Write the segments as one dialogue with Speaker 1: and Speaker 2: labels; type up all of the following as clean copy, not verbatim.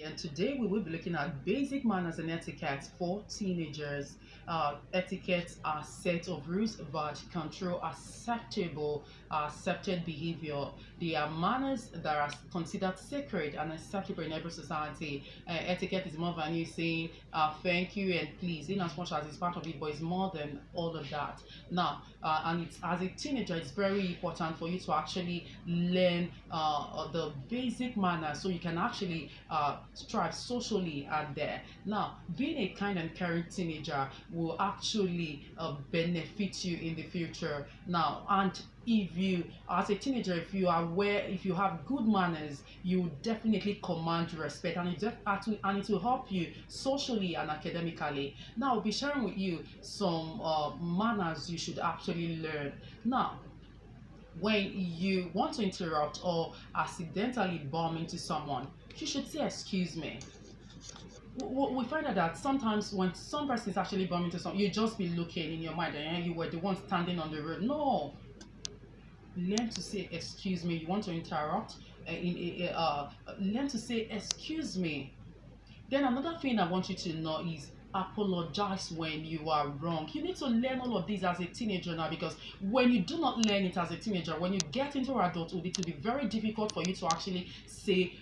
Speaker 1: and today we will be looking at basic manners and etiquette for teenagers. Etiquettes are set of rules that control accepted behavior. They are manners that are considered sacred and acceptable in every society. Etiquette is more than you saying thank you and please, in as much as it's part of it, but it's more than all of that. Now, and it's as a teenager, it's very important for you to actually learn the basic manners so you can actually strive socially out there. Now, being a kind and caring teenager will actually benefit you in the future. Now, and if you as a teenager, if you are aware, if you have good manners, you definitely command respect, and it will help you socially and academically. Now I'll be sharing with you some manners you should actually learn. Now, when you want to interrupt or accidentally bump into someone, you should say excuse me. We find out that sometimes when some person is actually bumping into someone, you just be looking in your mind and you were the one standing on the road. No, learn to say excuse me. You want to interrupt, learn to say excuse me. Then another thing I want you to know is apologize when you are wrong. You need to learn all of these as a teenager now, because when you do not learn it as a teenager, when you get into adulthood, it will be very difficult for you to actually say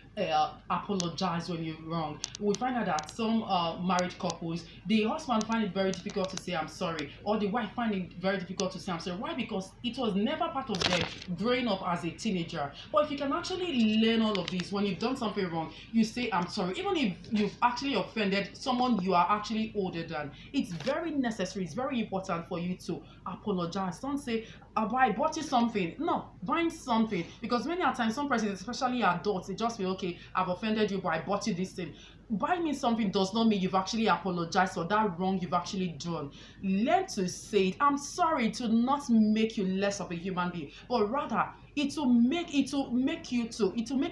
Speaker 1: apologize when you're wrong. We find out that some married couples, the husband find it very difficult to say I'm sorry, or the wife find it very difficult to say I'm sorry. Why? Because it was never part of them growing up as a teenager. But if you can actually learn all of this, when you've done something wrong, you say I'm sorry, even if you've actually offended someone you are actually older than. It's very necessary, it's very important for you to apologize. Don't say I bought you something. No, buying something, because many times some persons, especially adults, they just feel okay, I've offended you, but I bought you this thing. Buying me something does not mean you've actually apologized for that wrong you've actually done. Learn to say it. I'm sorry to not make you less of a human being, but rather it will make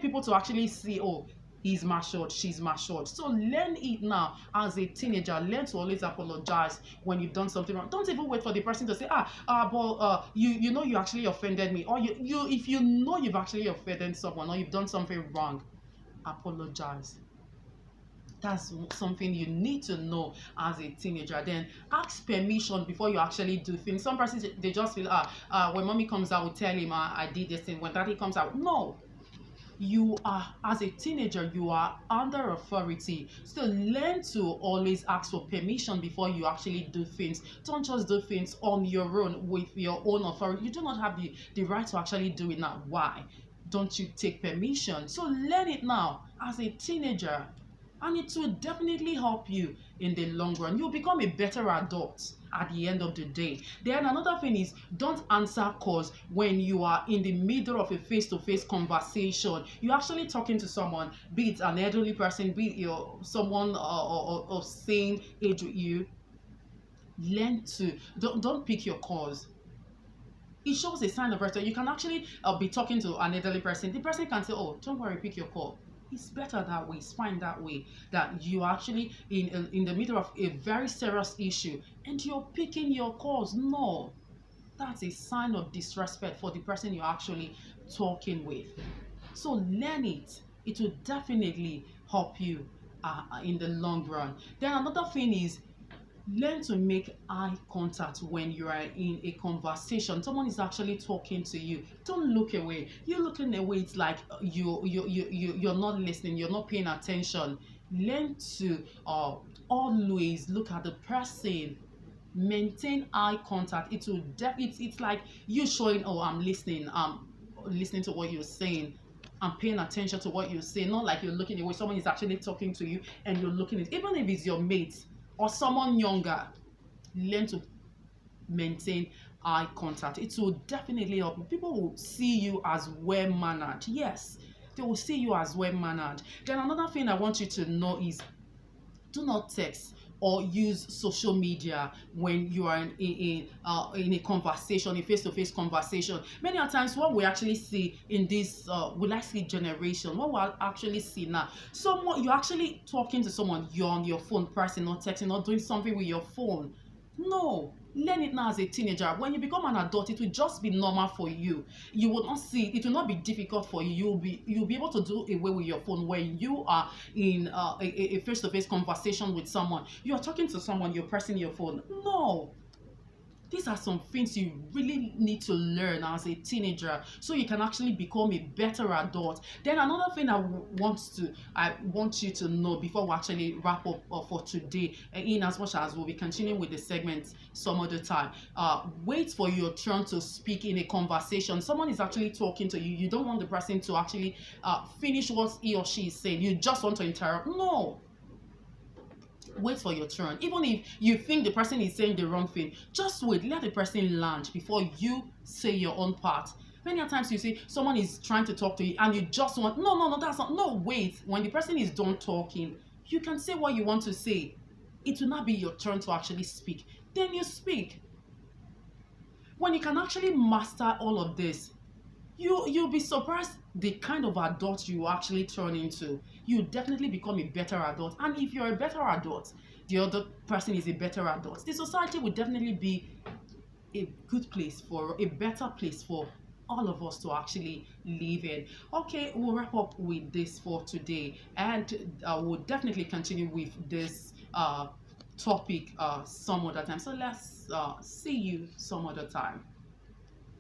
Speaker 1: people to actually see, oh, he's matured, she's matured. So learn it now as a teenager. Learn to always apologize when you've done something wrong. Don't even wait for the person to say, but you know you actually offended me, or you if you know you've actually offended someone or you've done something wrong, apologize. That's something you need to know as a teenager. Then ask permission before you actually do things. Some persons, they just feel when mommy comes out, will tell him I did this thing. When daddy comes out, no, you are, as a teenager, you are under authority. So learn to always ask for permission before you actually do things. Don't just do things on your own with your own authority. You do not have the right to actually do it now. Why don't you take permission? So learn it now as a teenager, and it will definitely help you in the long run. You'll become a better adult at the end of the day. Then another thing is, don't answer calls when you are in the middle of a face-to-face conversation. You're actually talking to someone, be it an elderly person, be it someone of same age with you. Learn to don't pick your calls. It shows a sign of respect. You can actually be talking to an elderly person. The person can say, oh, don't worry, pick your call. It's better that way. It's fine that way, that you are actually in the middle of a very serious issue and you're picking your calls. No, that's a sign of disrespect for the person you're actually talking with. So learn it. It will definitely help you in the long run. Then another thing is, learn to make eye contact when you are in a conversation. Someone is actually talking to you. Don't look away. You're looking away, it's like you're not listening, you're not paying attention. Learn to always look at the person. Maintain eye contact. It will it's like you showing, oh, I'm listening, listening to what you're saying. I'm paying attention to what you're saying. Not like you're looking away. Someone is actually talking to you and you're looking at, even if it's your mate or someone younger. Learn to maintain eye contact. It will definitely help you. People will see you as well-mannered. Yes, they will see you as well-mannered. Then another thing I want you to know is, do not text or use social media when you are in a conversation, a face-to-face conversation. Many times what we actually see in this will I see generation, what we actually see now, someone, you're actually talking to someone, you're on your phone pressing or texting or doing something with your phone. No, Learn it now as a teenager. When you become an adult, it will just be normal for you. You will not see it. It will not be difficult for you. You'll be able to do away with your phone when you are in a face-to-face conversation with someone. You are talking to someone, you're pressing your phone. No, these are some things you really need to learn as a teenager so you can actually become a better adult. Then another thing I want you to know before we actually wrap up for today, in as much as we'll be continuing with the segment some other time, wait for your turn to speak in a conversation. Someone is actually talking to you. You don't want the person to actually finish what he or she is saying. You just want to interrupt. No, wait for your turn. Even if you think the person is saying the wrong thing, just wait, let the person land before you say your own part. Many times you see someone is trying to talk to you and you just want, no, no, no, that's not, no, wait. When the person is done talking, you can say what you want to say. It will not be your turn to actually speak. Then you speak. When you can actually master all of this, you'll be surprised the kind of adult you actually turn into. You definitely become a better adult, and if you're a better adult, the other person is a better adult, the society will definitely be a good place, for a better place for all of us to actually live in. Okay, we'll wrap up with this for today, and we'll definitely continue with this topic some other time. So let's see you some other time.